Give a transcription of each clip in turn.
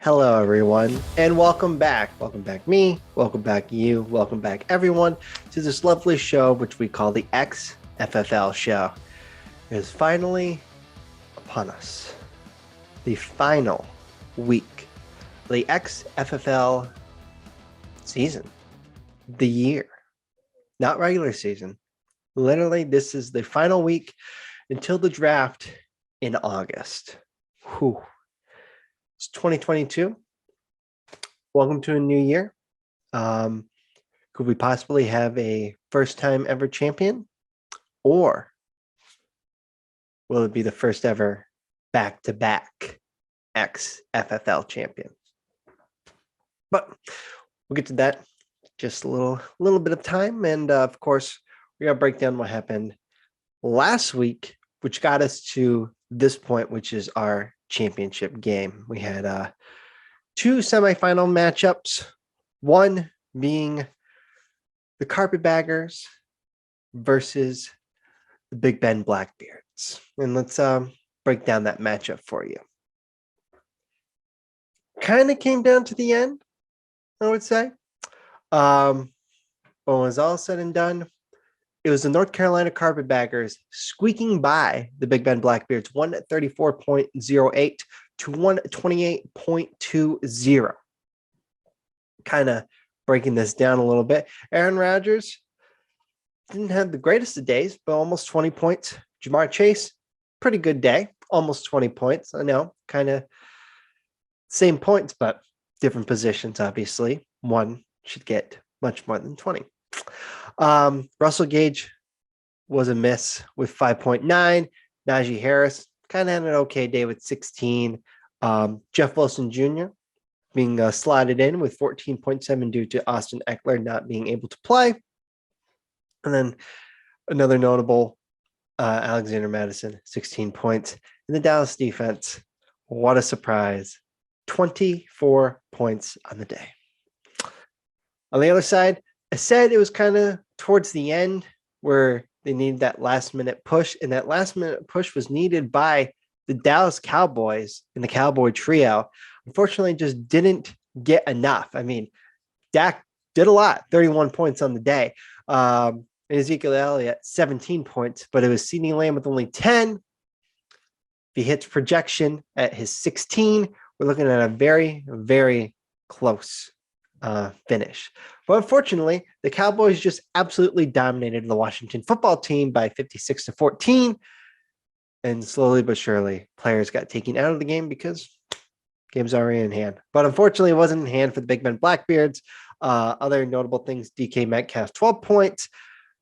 Hello, everyone, and welcome back. Welcome back, me. Welcome back, you. Welcome back, everyone, to this lovely show, which we call the XFFL Show. It is finally upon us. The final week of the XFFL season, the year, not regular season. Literally, this is the final week until the draft in August. Whew. It's 2022. Welcome to a new year. Could we possibly have a first time ever champion? Or will it be the first ever back-to-back XFFL champion? But we'll get to that just a little bit of time. And of course, we're going to break down what happened last week, which got us to this point, which is our championship game. We had two semifinal matchups, one being the Carpetbaggers versus the Big Ben Blackbeards. And let's break down that matchup for you. Kind of came down to the end, I would say. But when it was all said and done, it was the North Carolina Carpetbaggers squeaking by the Big Ben Blackbeards 134.08 to 128.20. Kind of breaking this down a little bit. Aaron Rodgers didn't have the greatest of days, but almost 20 points. Jamar Chase, pretty good day, almost 20 points. I know, kind of same points, but different positions, obviously. One should get much more than 20. Russell Gage was a miss with 5.9. Najee Harris kind of had an okay day with 16. Jeff Wilson Jr. being slotted in with 14.7 due to Austin Eckler not being able to play. And then another notable, Alexander Madison, 16 points. In the Dallas defense, what a surprise. 24 points on the day. On the other side, I said it was kind of towards the end where they needed that last minute push, and that last minute push was needed by the Dallas Cowboys and the Cowboy trio. Unfortunately, just didn't get enough. I mean, Dak did a lot, 31 points on the day. And Ezekiel Elliott, 17 points, but it was CeeDee Lamb with only 10. If he hits projection at his 16, we're looking at a very, very close finish. But unfortunately, the Cowboys just absolutely dominated the Washington football team by 56-14. And slowly but surely, players got taken out of the game because game's already in hand. But unfortunately, it wasn't in hand for the Big Ben Blackbeards. Other notable things, DK Metcalf, 12 points.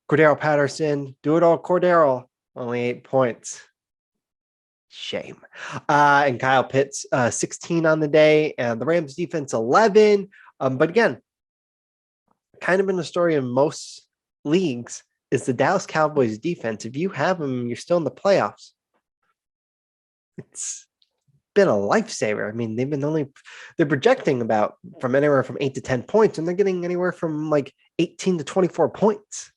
Cordero Patterson, do it all Cordero, only 8 points. Shame. And Kyle Pitts, 16 on the day. And the Rams defense, 11. But again, kind of been the story in most leagues is the Dallas Cowboys defense. If you have them, you're still in the playoffs. It's been a lifesaver. I mean, they're projecting about from anywhere from 8 to 10 points, and they're getting anywhere from like 18 to 24 points.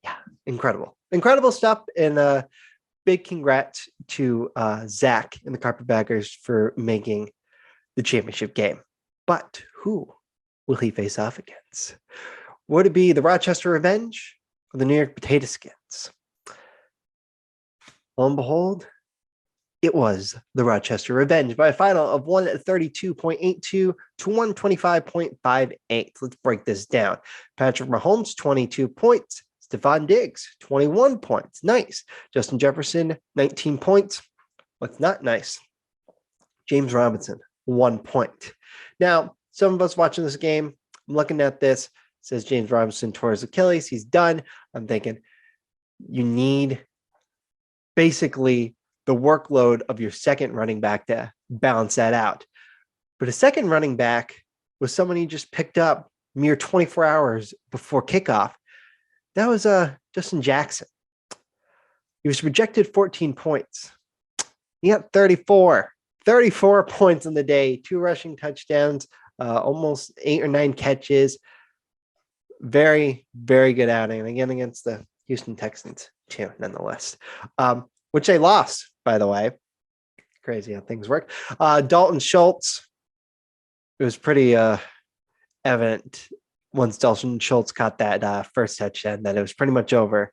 Yeah, incredible stuff. And big congrats to Zach and the Carpetbaggers for making the championship game. But who will he face off against? Would it be the Rochester Revenge or the New York Potato Skins? Lo and behold, it was the Rochester Revenge by a final of 132.82 to 125.58. Let's break this down. Patrick Mahomes, 22 points. Stephon Diggs, 21 points. Nice. Justin Jefferson, 19 points. What's not nice? James Robinson, 1 point. Now, some of us watching this game, I'm looking at this, says James Robinson tore his Achilles. He's done. I'm thinking you need basically the workload of your second running back to balance that out. But a second running back was someone you just picked up mere 24 hours before kickoff. That was Justin Jackson. He was projected 14 points. He got 34 points in the day, 2 rushing touchdowns, almost 8 or 9 catches. Very, very good outing. And again, against the Houston Texans, too, nonetheless, which they lost, by the way. Crazy how things work. Dalton Schultz. It was pretty evident once Dalton Schultz caught that first touchdown that it was pretty much over,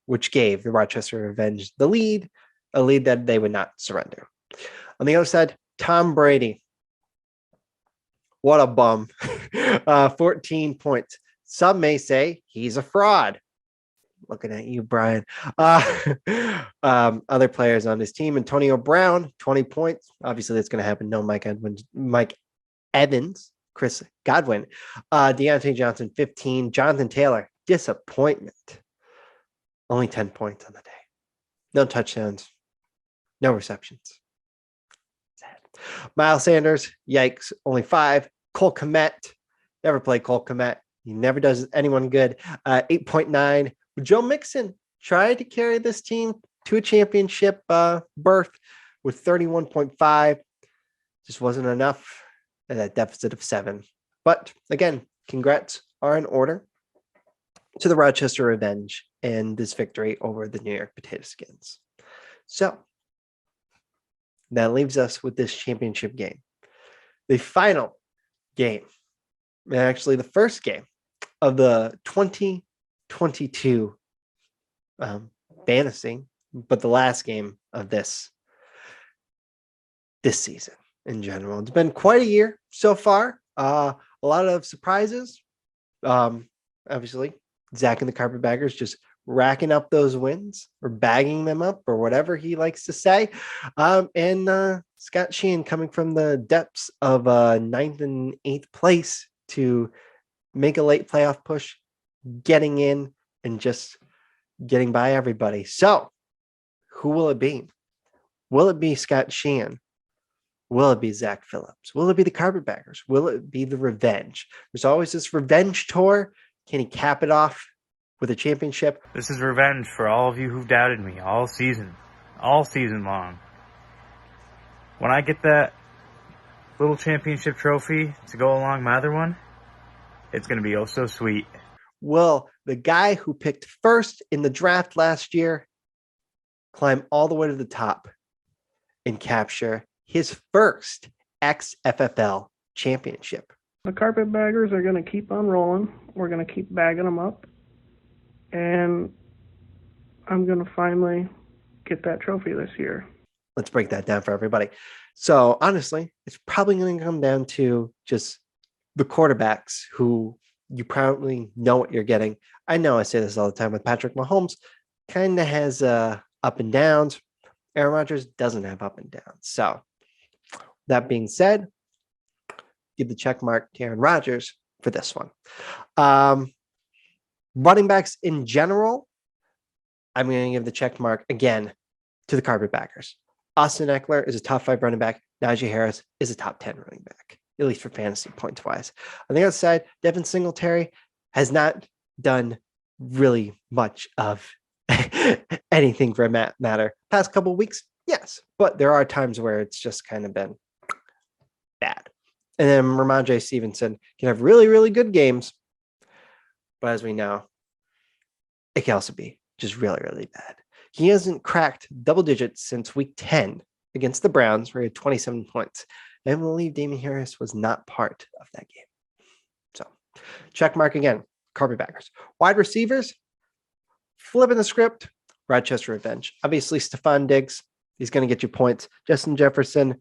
which gave the Rochester Revenge the lead, a lead that they would not surrender. On the other side, Tom Brady. What a bum. 14 points. Some may say he's a fraud. Looking at you, Brian. Other players on his team, Antonio Brown, 20 points. Obviously, that's going to happen. No Mike Evans, Chris Godwin. Deontay Johnson, 15. Jonathan Taylor, disappointment. Only 10 points on the day. No touchdowns. No receptions. Sad. Miles Sanders, yikes, only 5. Cole Kmet, never played Cole Kmet. He never does anyone good. 8.9. Joe Mixon tried to carry this team to a championship berth with 31.5. Just wasn't enough at that deficit of 7. But again, congrats are in order to the Rochester Revenge and this victory over the New York Potato Skins. So that leaves us with this championship game. The final game, and actually the first game of the 2022 fantasy, but the last game of this season in general. It's been quite a year so far. A lot of surprises. Obviously, Zach and the Carpetbaggers just racking up those wins or bagging them up or whatever he likes to say. And Scott Sheehan coming from the depths of 9th and 8th place to make a late playoff push, getting in and just getting by everybody. So who will it be? Will it be Scott Sheehan? Will it be Zach Phillips? Will it be the Carpetbaggers? Will it be the Revenge? There's always this revenge tour. Can he cap it off with a championship? This is revenge for all of you who've doubted me all season long. When I get that little championship trophy to go along my other one, it's going to be oh so sweet. Will the guy who picked first in the draft last year climb all the way to the top and capture his first XFFL championship? The Carpetbaggers are going to keep on rolling. We're going to keep bagging them up. And I'm going to finally get that trophy this year. Let's break that down for everybody. So honestly, it's probably going to come down to just the quarterbacks who you probably know what you're getting. I know I say this all the time with Patrick Mahomes, kind of has up and downs. Aaron Rodgers doesn't have up and downs. So that being said, give the check mark to Aaron Rodgers for this one. Running backs in general, I'm going to give the check mark again to the Carpetbaggers. Austin Eckler is a top 5 running back. Najee Harris is a top 10 running back, at least for fantasy points wise. On the other side, Devin Singletary has not done really much of anything for that matter. Past couple of weeks, yes, but there are times where it's just kind of been bad. And then Ramondre Stevenson can have really, really good games, but as we know, it can also be just really, really bad. He hasn't cracked double digits since week 10 against the Browns, where he had 27 points. I believe Damien Harris was not part of that game. So, check mark again. Carpetbaggers. Wide receivers, flipping the script. Rochester Revenge. Obviously, Stephon Diggs, he's going to get you points. Justin Jefferson,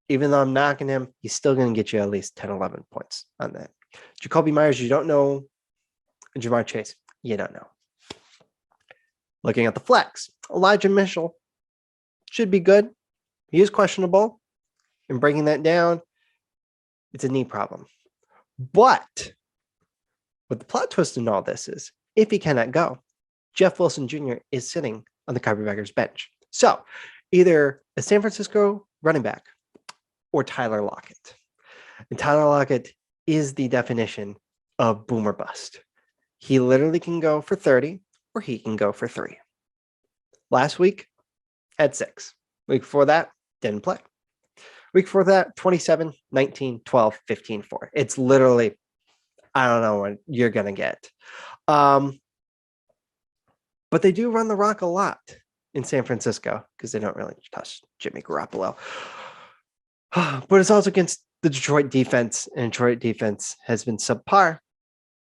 even though I'm knocking him, he's still going to get you at least 10, 11 points on that. Jacoby Myers, you don't know. Jamar Chase, you don't know. Looking at the flex, Elijah Mitchell should be good. He is questionable. And breaking that down, it's a knee problem. But what the plot twist in all this is, if he cannot go, Jeff Wilson Jr. is sitting on the Carpetbaggers bench. So either a San Francisco running back or Tyler Lockett. And Tyler Lockett is the definition of boom or bust. He literally can go for 30 or he can go for 3. Last week, had 6. Week before that, didn't play. Week before that, 27, 19, 12, 15, 4. It's literally, I don't know what you're going to get. But they do run the rock a lot. in San Francisco because they don't really touch Jimmy Garoppolo. But it's also against the Detroit defense, and Detroit defense has been subpar.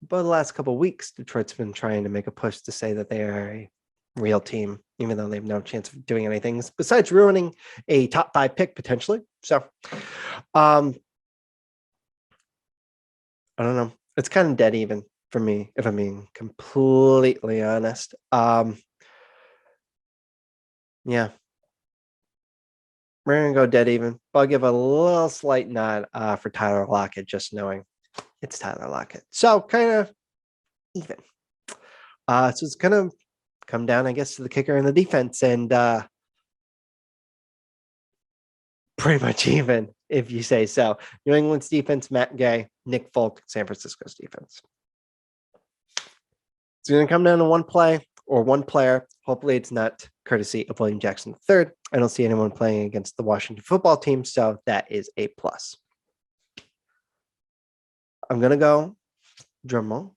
But the last couple of weeks, Detroit's been trying to make a push to say that they are a real team, even though they have no chance of doing anything besides ruining a top 5 pick potentially. So, I don't know. It's kind of dead even for me, if I'm being completely honest. Yeah. We're going to go dead even. But I'll give a little slight nod for Tyler Lockett, just knowing it's Tyler Lockett. So kind of even. So it's going to come down, I guess, to the kicker and the defense. And pretty much even, if you say so. New England's defense, Matt Gay, Nick Folk, San Francisco's defense. It's going to come down to one play or one player. Hopefully it's not courtesy of William Jackson III. I don't see anyone playing against the Washington football team, so that is a plus. I'm going to go drum roll.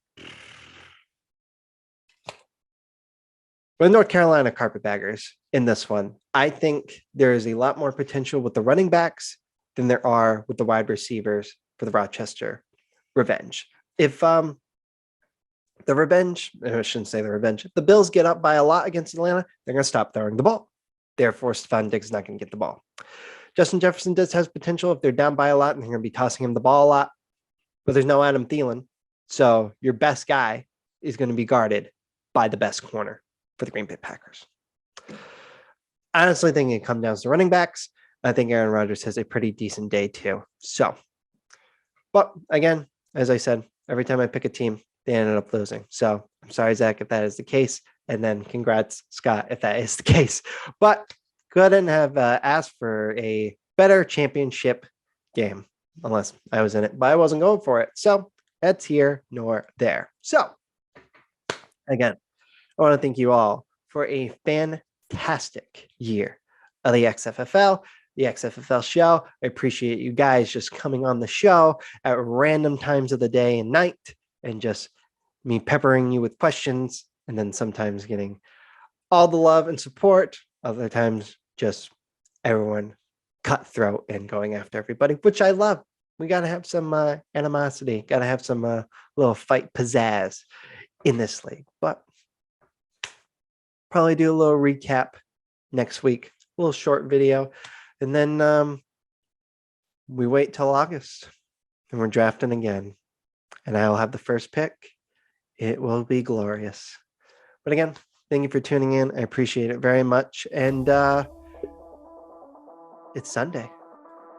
With North Carolina Carpetbaggers in this one, I think there is a lot more potential with the running backs than there are with the wide receivers for the Rochester Revenge. If the Revenge, I shouldn't say the Revenge, if the Bills get up by a lot against Atlanta, they're going to stop throwing the ball. Therefore, Stephon Diggs is not going to get the ball. Justin Jefferson does have potential if they're down by a lot, and they're going to be tossing him the ball a lot. But there's no Adam Thielen. So your best guy is going to be guarded by the best corner for the Green Bay Packers. I honestly think it comes down to running backs. I think Aaron Rodgers has a pretty decent day too. So, but again, as I said, every time I pick a team, they ended up losing. So I'm sorry, Zach, if that is the case. And then congrats, Scott, if that is the case. But couldn't have asked for a better championship game unless I was in it, but I wasn't going for it. So that's here nor there. So again, I want to thank you all for a fantastic year of the XFFL, the XFFL show. I appreciate you guys just coming on the show at random times of the day and night and just me peppering you with questions and then sometimes getting all the love and support. Other times just everyone cutthroat and going after everybody, which I love. We got to have some animosity, got to have some little fight pizzazz in this league. But probably do a little recap next week, a little short video. And then we wait till August and we're drafting again. And I will have the first pick. It will be glorious. But again, thank you for tuning in. I appreciate it very much. And it's Sunday.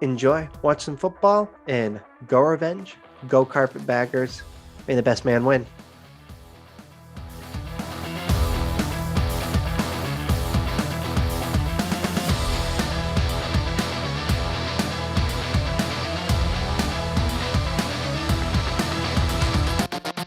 Enjoy, watch some football, and go Revenge, go Carpetbaggers. May the best man win.